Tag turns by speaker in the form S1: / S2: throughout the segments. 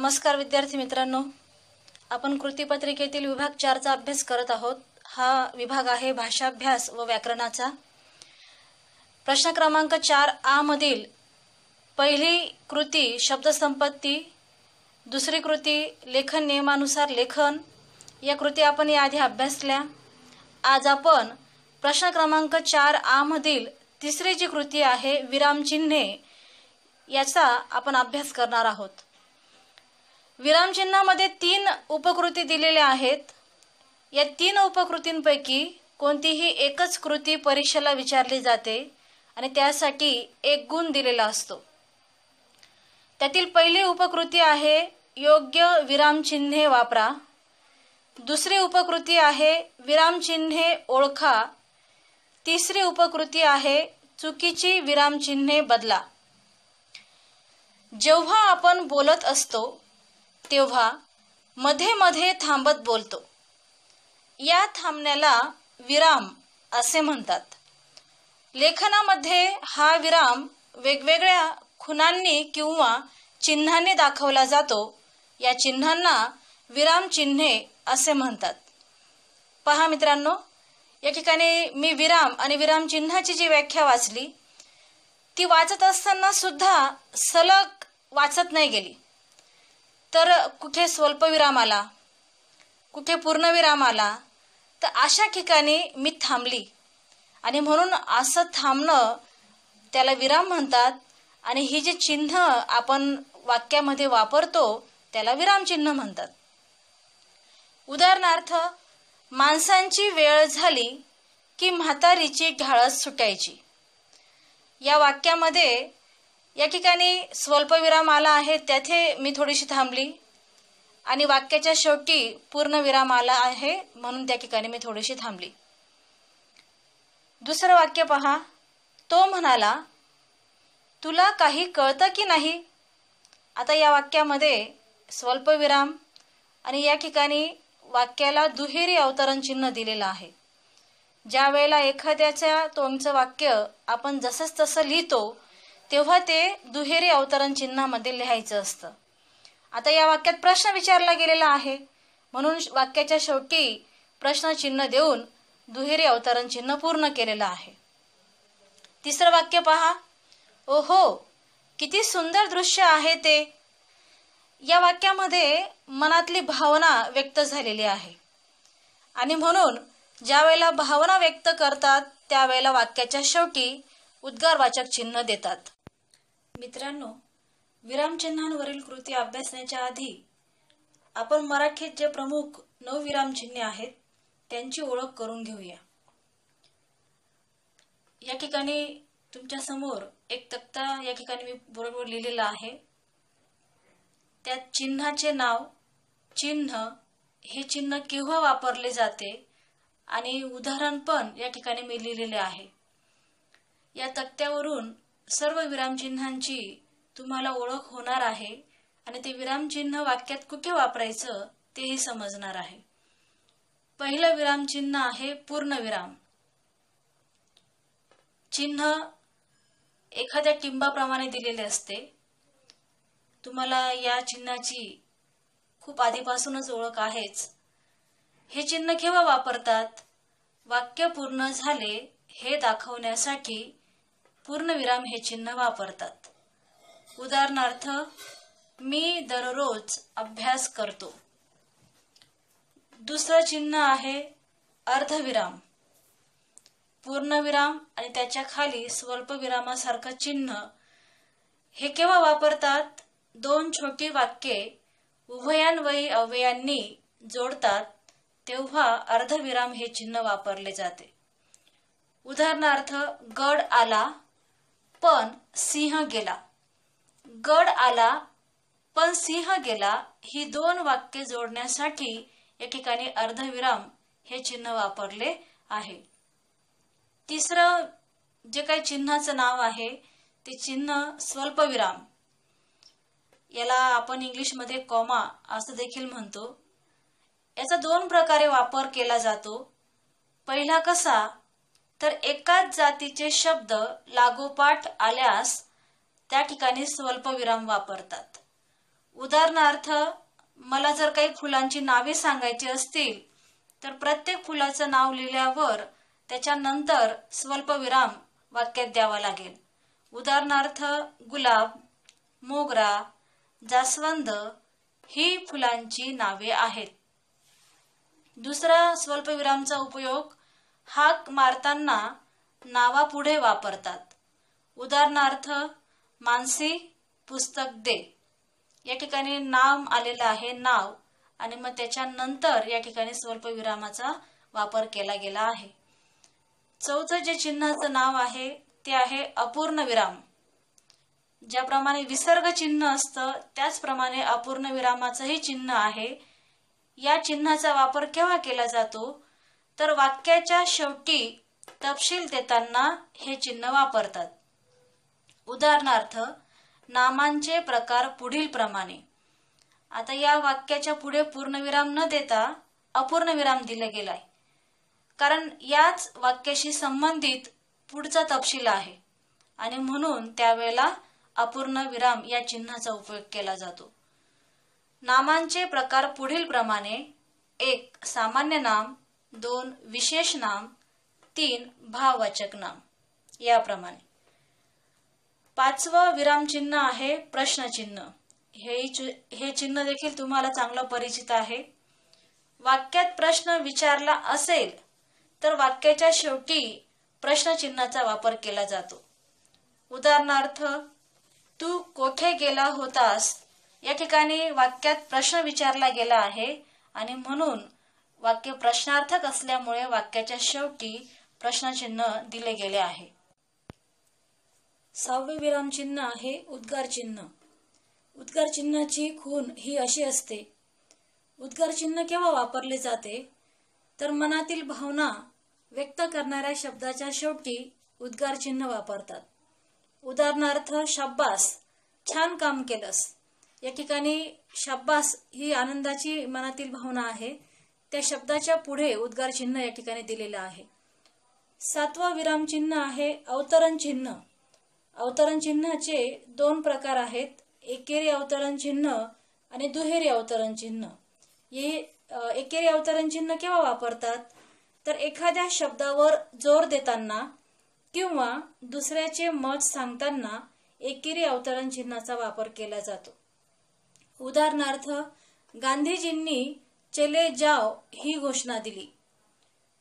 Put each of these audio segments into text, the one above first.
S1: नमस्कार विद्यार्थी मित्रांनो, आपण कृतीपत्रिकेतील विभाग 4 चा अभ्यास करत आहोत। हा विभाग आहे भाषाभ्यास व व्याकरणाचा। प्रश्न क्रमांक 4 आ मधील पहिली कृती शब्दसंपत्ती, दुसरी कृती लेखन नियमानुसार लेखन या कृती आपण याआधी अभ्यासल्या। आज आपण प्रश्न क्रमांक 4 आ मधील तिसरी जी कृती आहे विरामचिन्हे याचा आपण अभ्यास करणार आहोत। विरामचिन्हामध्ये 3 उपकृती दिलेल्या आहेत। या 3 उपकृतींपैकी कोणतीही एकच कृती परीक्षेला विचारली जाते आणि त्यासाठी 1 गुण दिलेला असतो। त्यातील पहिली उपकृती आहे योग्य विरामचिन्हे वापरा। दुसरी उपकृती आहे विरामचिन्हे ओळखा। तिसरी उपकृती आहे चुकीची विरामचिन्हे बदला। जेव्हा आपण बोलत असतो तेव्हा मध्ये मध्ये थांबत बोलतो। या थांबण्याला विराम असे म्हणतात। लेखनामध्ये हा विराम वेगवेगळ्या खुणांनी किंवा चिन्हांनी दाखवला जातो। या चिन्हांना विराम चिन्हे असे म्हणतात। पहा मित्रांनो, या ठिकाणी मी विराम आणि विराम चिन्हाची जी व्याख्या वाचली ती वाचत असताना सुद्धा सलग वाचत नाही गेली, तर कुठे स्वल्पविराम आला, कुठे पूर्णविराम आला, तर अशा ठिकाणी मी थांबली आणि म्हणून असं थांबणं त्याला विराम म्हणतात। आणि ही जी चिन्ह आपण वाक्यामध्ये वापरतो त्याला विराम चिन्ह म्हणतात। उदाहरणार्थ, माणसांची वेळ झाली की म्हातारीची ढाळस सुटायची। या वाक्यामध्ये या ठिकाणी स्वल्पविराम आला आहे, त्याथे मी थोडीशी थांबली आणि वाक्याच्या शेवटी पूर्णविराम आला आहे म्हणून त्या ठिकाणी मी थोडीशी थांबली। दुसरं वाक्य पहा, तो म्हणाला तुला काही कळतं की नाही। आता या वाक्यामध्ये स्वल्पविराम आणि या ठिकाणी वाक्याला दुहेरी अवतरण चिन्ह दिलेलं आहे। ज्या वेळेला एखाद्याच्या तोंडचं वाक्य आपण जसंच तसं लिहितो तेव्हा ते दुहेरी अवतरण चिन्हामध्ये लिहायचं असतं। आता या वाक्यात प्रश्न विचारला गेलेला आहे म्हणून वाक्याच्या शेवटी प्रश्न चिन्ह देऊन दुहेरी अवतरण चिन्ह पूर्ण केलेलं आहे। तिसरं वाक्य पहा, ओहो किती सुंदर दृश्य आहे ते। या वाक्यामध्ये मनातली भावना व्यक्त झालेली आहे आणि म्हणून ज्या वेळेला भावना व्यक्त करतात त्यावेळेला वाक्याच्या शेवटी उद्गारवाचक चिन्ह देतात। मित्रांनो, विरामचिन्हांवरील कृती अभ्यासण्याच्या आधी आपण मराठीत जे प्रमुख 9 विरामचिन्हे आहेत त्यांची ओळख करून घेऊया। या ठिकाणी तुमच्या समोर एक तक्ता या ठिकाणी मी बरोबर लिहिलेला आहे। त्या चिन्हाचे नाव, चिन्ह, हे चिन्ह केव्हा वापरले जाते आणि उदाहरण पण या ठिकाणी मी लिहिलेले आहे। या तक्त्यावरून सर्व विरामचिन्हांची तुम्हाला ओळख होणार आहे आणि ते विरामचिन्ह वाक्यात कुठे वापरायचं तेही समजणार आहे। पहिलं विरामचिन्ह आहे पूर्णविराम। चिन्ह एखाद्या टिंबाप्रमाणे दिलेले असते। तुम्हाला या चिन्हाची खूप आधीपासूनच ओळख आहेच। हे चिन्ह केव्हा वापरतात? वाक्य पूर्ण झाले हे दाखवण्यासाठी पूर्णविराम हे चिन्ह वापरतात। उदाहरणार्थ, मी दररोज अभ्यास करतो। दुसरं चिन्ह आहे अर्धविराम। पूर्णविराम आणि त्याच्या खाली स्वल्पविरामासारखं चिन्ह हे केव्हा वापरतात? 2 छोटी वाक्ये उभयान्वयी अव्ययांनी जोडतात तेव्हा अर्धविराम हे चिन्ह वापरले जाते। उदाहरणार्थ, गड आला पण सिंह गेला। गड आला पण सिंह गेला ही 2 वाक्ये जोडण्यासाठी या ठिकाणी अर्धविराम हे चिन्ह वापरले आहे। तिसरं जे काही चिन्हाचं नाव आहे ते चिन्ह स्वल्पविराम। याला आपण इंग्लिशमध्ये कॉमा असं देखील म्हणतो। याचा 2 प्रकारे वापर केला जातो। पहिला कसा, तर एकाच जातीचे शब्द लागोपाठ आल्यास त्या ठिकाणी स्वल्पविराम वापरतात। उदाहरणार्थ, मला जर काही फुलांची नावे सांगायची असतील तर प्रत्येक फुलाचं नाव लिहिल्यावर त्याच्यानंतर स्वल्पविराम वाक्यात द्यावा लागेल. उदाहरणार्थ, गुलाब, मोगरा, जास्वंद ही फुलांची नावे आहेत. दुसरा स्वल्पविरामचा उपयोग हाक मारताना नावापुढे वापरतात. उदाहरणार्थ, मानसी पुस्तक दे. या ठिकाणी नाम आलेलं आहे, नाव, आणि मग त्याच्यानंतर या ठिकाणी स्वल्पविरामाचा वापर केला गेला आहे. चौथं जे चिन्हाचं नाव आहे ते आहे अपूर्ण विराम. ज्याप्रमाणे विसर्ग चिन्ह असतं त्याचप्रमाणे अपूर्ण विरामाचंही चिन्ह आहे. या चिन्हाचा वापर केव्हा केला जातो तर वाक्याच्या शेवटी तपशील देताना हे चिन्ह वापरतात. उदाहरणार्थ, नामांचे प्रकार पुढील प्रमाणे. आता या वाक्याच्या पुढे पूर्णविराम न देता अपूर्ण विराम दिला गेलाय, कारण याच वाक्याशी संबंधित पुढचा तपशील आहे आणि म्हणून त्यावेळेला अपूर्ण विराम या चिन्हाचा उपयोग केला जातो. नामांचे प्रकार पुढील प्रमाणे: 1. सामान्य नाम, 2. विशेष नाम, 3. भाववाचक नाम. याप्रमाणे. 5वं विरामचिन्ह आहे प्रश्नचिन्ह. हे चिन्ह देखील तुम्हाला चांगलं परिचित आहे. वाक्यात प्रश्न विचारला असेल तर वाक्याच्या शेवटी प्रश्नचिन्हाचा वापर केला जातो. उदाहरणार्थ, तू कोठे गेला होतास? या ठिकाणी वाक्यात प्रश्न विचारला गेला आहे आणि म्हणून वाक्य प्रश्नार्थक असल्यामुळे वाक्याच्या शेवटी प्रश्नचिन्ह दिले गेले आहे. 6वे विरामचिन्ह आहे उद्गार चिन्ह. उद्गार चिन्हाची खूण ही अशी असते. उद्गार चिन्ह केव्हा वापरले जाते तर मनातील भावना व्यक्त करणाऱ्या शब्दाच्या शेवटी उद्गार चिन्ह वापरतात. उदाहरणार्थ, शाब्बास, छान काम केलंस. या ठिकाणी शाब्बास ही आनंदाची मनातील भावना आहे. त्या शब्दाच्या पुढे उद्गार चिन्ह या ठिकाणी दिलेलं आहे. 7वं विरामचिन्ह आहे अवतरण चिन्ह. अवतरण चिन्हाचे 2 प्रकार आहेत, एकेरी अवतरण चिन्ह आणि दुहेरी अवतरण चिन्ह. हे एकेरी अवतरण चिन्ह केव्हा वापरतात तर एखाद्या शब्दावर जोर देताना किंवा दुसऱ्याचे मत सांगताना एकेरी अवतरण चिन्हाचा वापर केला जातो. उदाहरणार्थ, गांधीजींनी चले जाओ ही घोषणा दिली.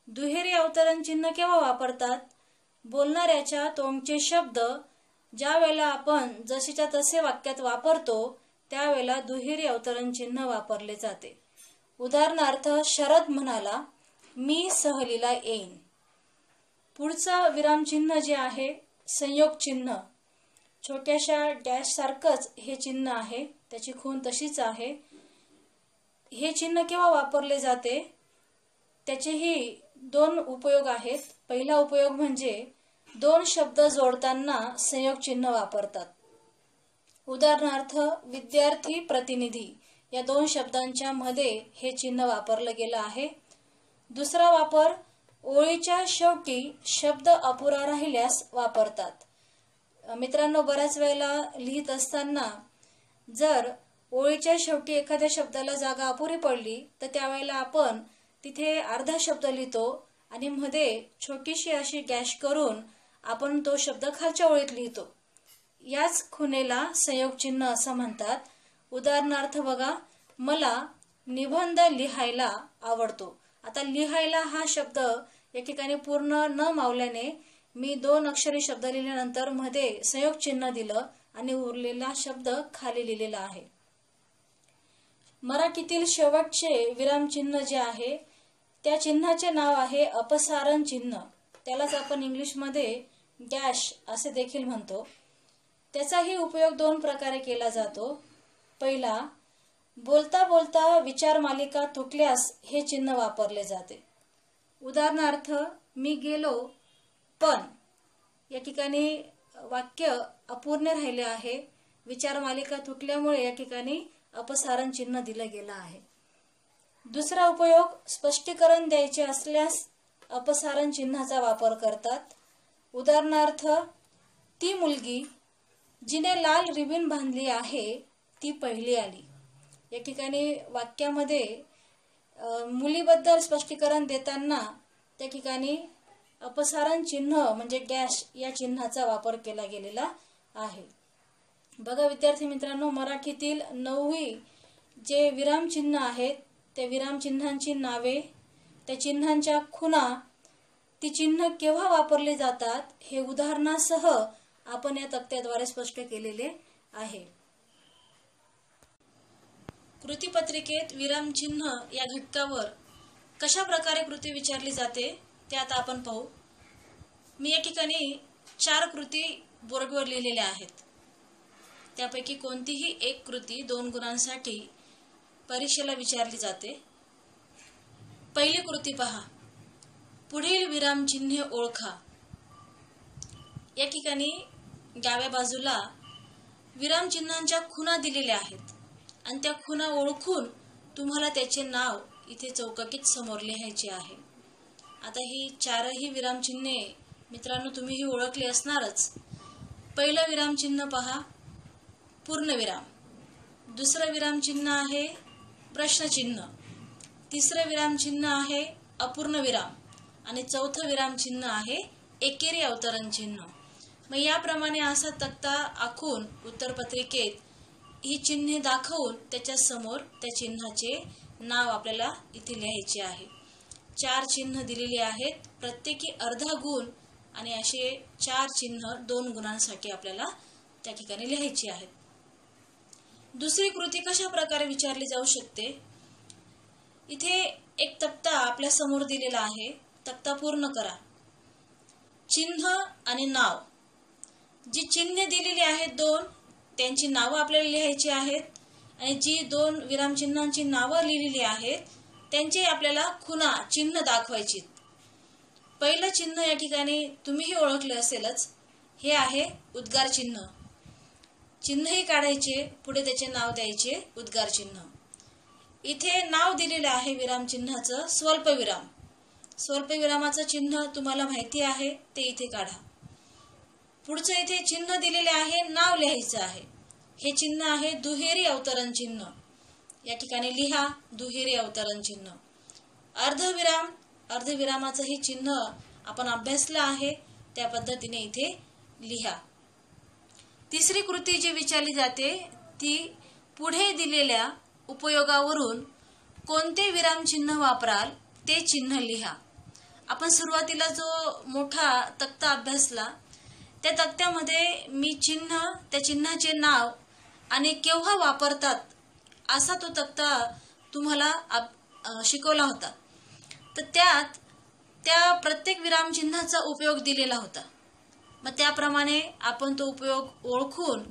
S1: दुहेरी अवतरण चिन्ह केव्हा वापरतात? बोलणाऱ्याच्या तोंडचे शब्द ज्या वेळेला आपण जशीच्या तसे वाक्यात वापरतो त्यावेळेला दुहेरी अवतरण चिन्ह वापरले जाते. उदाहरणार्थ, शरद म्हणाला, मी सहलीला येईन. पुढचं विरामचिन्ह जे आहे संयोग चिन्ह. छोट्याशा डॅश सारखंच हे चिन्ह आहे, त्याची खूण तशीच आहे. हे चिन्ह केव्हा वापरले जाते? त्याचेही 2 उपयोग आहेत. पहिला उपयोग म्हणजे 2 शब्द जोडताना संयोग चिन्ह वापरतात. उदाहरणार्थ, विद्यार्थी, प्रतिनिधी या 2 शब्दांच्या मध्ये हे चिन्ह वापरलं गेलं आहे. दुसरा वापर ओळीच्या शेवटी शब्द अपुरा राहिल्यास वापरतात. मित्रांनो, बऱ्याच वेळेला लिहित असताना जर ओळीच्या शेवटी एखाद्या शब्दाला जागा अपुरी पडली तर त्यावेळेला आपण तिथे अर्धा शब्द लिहितो आणि मध्ये छोटीशी अशी डॅश करून आपण तो शब्द खालच्या ओळीत लिहितो. याच खुणेला संयोग चिन्ह असं म्हणतात. उदाहरणार्थ बघा, मला निबंध लिहायला आवडतो. आता लिहायला हा शब्द या ठिकाणी पूर्ण न मावल्याने मी 2 अक्षरी शब्द लिहिल्यानंतर मध्ये संयोग चिन्ह दिलं आणि उरलेला शब्द खाली लिहिलेला आहे. मराठीतील शेवटचे विरामचिन्ह जे आहे त्या चिन्हाचे नाव आहे अपसारण चिन्ह. त्यालाच आपण इंग्लिशमध्ये डॅश असे देखील म्हणतो. त्याचाही उपयोग 2 प्रकारे केला जातो. पहिला, बोलता बोलता विचार मालिका तुटल्यास हे चिन्ह वापरले जाते. उदाहरणार्थ, मी गेलो पण या ठिकाणी वाक्य अपूर्ण राहिले आहे. विचार मालिका तुटल्यामुळे या ठिकाणी अपसारण चिन्ह दिलं गेलं आहे. दुसरा उपयोग, स्पष्टीकरण द्यायचे असल्यास अपसारण चिन्हाचा वापर करतात. उदाहरणार्थ, ती मुलगी जिने लाल रिबीन बांधली आहे ती पहिली आली. या ठिकाणी वाक्यामध्ये मुलीबद्दल स्पष्टीकरण देताना त्या ठिकाणी अपसारण चिन्ह म्हणजे डॅश या चिन्हाचा वापर केला गेलेला आहे. बघा विद्यार्थी मित्रांनो, मराठीतील 9वी जे विराम चिन्ह आहेत त्या विराम चिन्हांची नावे, त्या चिन्हांच्या खुणा, ती चिन्ह केव्हा वापरली जातात हे उदाहरणासह आपण या तक्त्याद्वारे स्पष्ट केलेले आहे. कृतीपत्रिकेत विरामचिन्ह या घटकावर कशा प्रकारे कृती विचारली जाते ते आता आपण पाहू. मी या ठिकाणी 4 कृती बोर्डवर लिहिलेल्या आहेत. त्यापैकी कोणतीही एक कृती 2 गुणांसाठी परीक्षेला विचारली जाते. पहिली कृती पहा, पुढील विरामचिन्हे ओळखा. या ठिकाणी डाव्या बाजूला विरामचिन्हांच्या खुणा दिलेल्या आहेत आणि त्या खुणा ओळखून तुम्हाला त्याचे नाव इथे चौकटीत समोर लिहायचे आहे. आता ही 4ही विरामचिन्हे मित्रांनो तुम्हीही ओळखली असणारच. पहिलं विरामचिन्ह पहा, पूर्णविराम. दुसरं विरामचिन्ह आहे प्रश्नचिन्ह. तिसरं विरामचिन्ह आहे अपूर्णविराम आणि चौथं विरामचिन्ह आहे एकेरी अवतरण चिन्ह. मग याप्रमाणे असा तक्ता आखून उत्तरपत्रिकेत ही चिन्हे दाखवून त्याच्या समोर त्या चिन्हाचे नाव आपल्याला इथे लिहायचे आहे. 4 चिन्ह दिलेली आहेत, प्रत्येकी अर्धा गुण आणि असे 4 चिन्ह 2 गुणांसाठी आपल्याला त्या ठिकाणी लिहायची आहेत. दुसरी कृती कशा प्रकारे विचारली जाऊ शकते. इथे एक तक्ता आपल्या समोर दिलेला आहे, तक्ता पूर्ण करा. चिन्ह आणि नाव, जी चिन्हे दिलेली आहेत 2 त्यांची नावं आपल्याला लिहायची आहेत आणि जी 2 विरामचिन्हांची नावं लिहिलेली आहेत त्यांचे आपल्याला खुणा चिन्ह दाखवायची. पहिलं चिन्ह या ठिकाणी तुम्हीही ओळखले असेलच, हे आहे उद्गार चिन्ह. चिन्हही काढायचे, पुढे त्याचे नाव द्यायचे, उद्गार चिन्ह. इथे नाव दिलेलं आहे विरामचिन्हाचं स्वल्पविराम. स्वल्पविरामाचं चिन्ह तुम्हाला माहिती आहे, ते इथे काढा. पुढचं इथे चिन्ह दिलेले आहे, नाव लिहायचं आहे. हे चिन्ह आहे दुहेरी अवतरण चिन्ह. या ठिकाणी लिहा दुहेरी अवतरण चिन्ह. अर्धविराम, अर्धविरामाचं हे चिन्ह आपण अभ्यासलं आहे, त्या पद्धतीने इथे लिहा. तिसरी कृती जी विचारली जाते ती पुढे दिलेल्या उपयोगावरून कोणते विरामचिन्ह वापराल ते चिन्ह लिहा. आपण सुरुवातीला जो मोठा तक्ता अभ्यासला त्या तक्त्यामध्ये मी चिन्ह, त्या चिन्हाचे नाव आणि केव्हा वापरतात असा तो तक्ता तुम्हाला शिकवला होता. तर त्यात त्या प्रत्येक विरामचिन्हाचा उपयोग दिलेला होता. मग त्याप्रमाणे आपण तो उपयोग ओळखून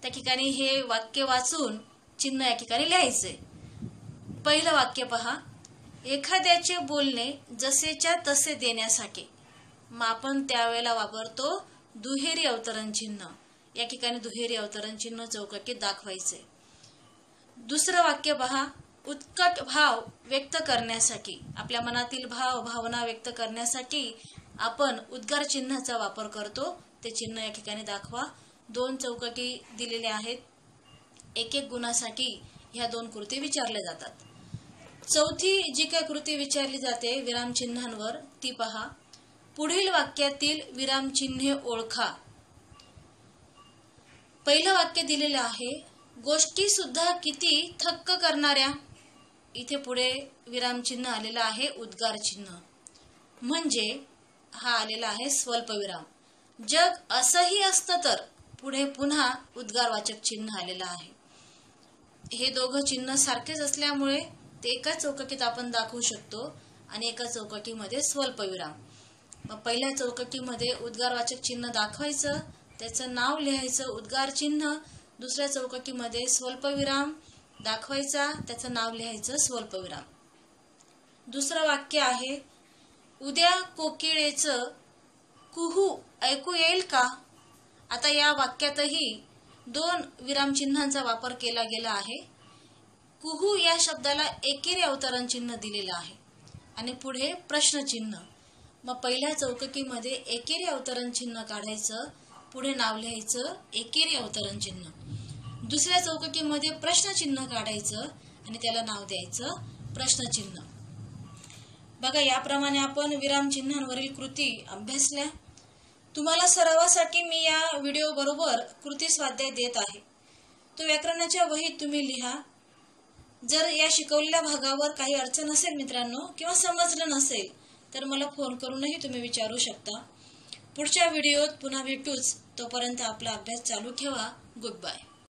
S1: त्या ठिकाणी हे वाक्य वाचून चिन्ह या ठिकाणी लिहायचे. पहिलं वाक्य पहा, एखाद्याचे बोलणे जसेच्या तसे देण्यासाठी. मग आपण त्यावेळेला वापरतो दुहेरी अवतरण चिन्ह. या ठिकाणी दुहेरी अवतरण चिन्ह चौकटीत दाखवायचे. दुसरं वाक्य पहा, उत्कट भाव व्यक्त करण्यासाठी. आपल्या मनातील भाव भावना व्यक्त करण्यासाठी आपण उद्गार चिन्हाचा वापर करतो. ते चिन्ह या ठिकाणी दाखवा. 2 चौकटी दिलेल्या आहेत, 1-1 गुणासाठी ह्या 2 कृती विचारल्या जातात. चौथी जी काही कृती विचारली जाते विरामचिन्हांवर ती पहा, पुढील वाक्यातील विरामचिन्हे ओळखा. पहिलं वाक्य दिलेलं आहे, गोष्टी सुद्धा किती थक्क करणाऱ्या. इथे पुढे विरामचिन्ह आलेलं आहे उद्गार चिन्ह, म्हणजे हा आलेला आहे स्वल्पविराम. जग असंही असतं तर पुढे पुन्हा उद्गारवाचक चिन्ह आलेलं आहे. हे दोघं चिन्ह सारखेच असल्यामुळे ते एकाच चौकटीत आपण दाखवू शकतो आणि एका चौकटीमध्ये स्वल्पविराम. मग पहिल्या चौकटीमध्ये उद्गारवाचक चिन्ह दाखवायचं, त्याचं नाव लिहायचं उद्गार चिन्ह. दुसऱ्या चौकटीमध्ये स्वल्पविराम दाखवायचा, त्याचं नाव लिहायचं स्वल्पविराम. दुसरं वाक्य आहे, उद्या कोकिळेचं कुहू ऐकू येईल का. आता या वाक्यातही 2 विरामचिन्हांचा वापर केला गेला आहे. कुहू या शब्दाला एकेरी अवतरण चिन्ह दिलेलं आहे आणि पुढे प्रश्नचिन्ह. मग पहिल्या चौकटीमध्ये एकेरी अवतरण चिन्ह काढायचं, पुढे नाव लिहायचं एकेरी अवतरण चिन्ह. दुसऱ्या चौकटीमध्ये प्रश्नचिन्ह काढायचं आणि त्याला नाव द्यायचं प्रश्नचिन्ह. बघा, याप्रमाणे आपण विरामचिन्हांवरील कृती अभ्यासल्या. तुम्हाला सरावासाठी मी या व्हिडिओ बरोबर कृती स्वाध्याय देत आहे. तो व्याकरणाच्या वहीत तुम्ही लिहा. जर या शिकवलेल्या भागावर काही अडचण असेल मित्रांनो किंवा समजलं नसेल तर मला फोन करूनही तुम्ही विचारू शकता. पुढच्या व्हिडिओत पुन्हा भेटूच. तोपर्यंत आपला अभ्यास चालू ठेवा. Good bye.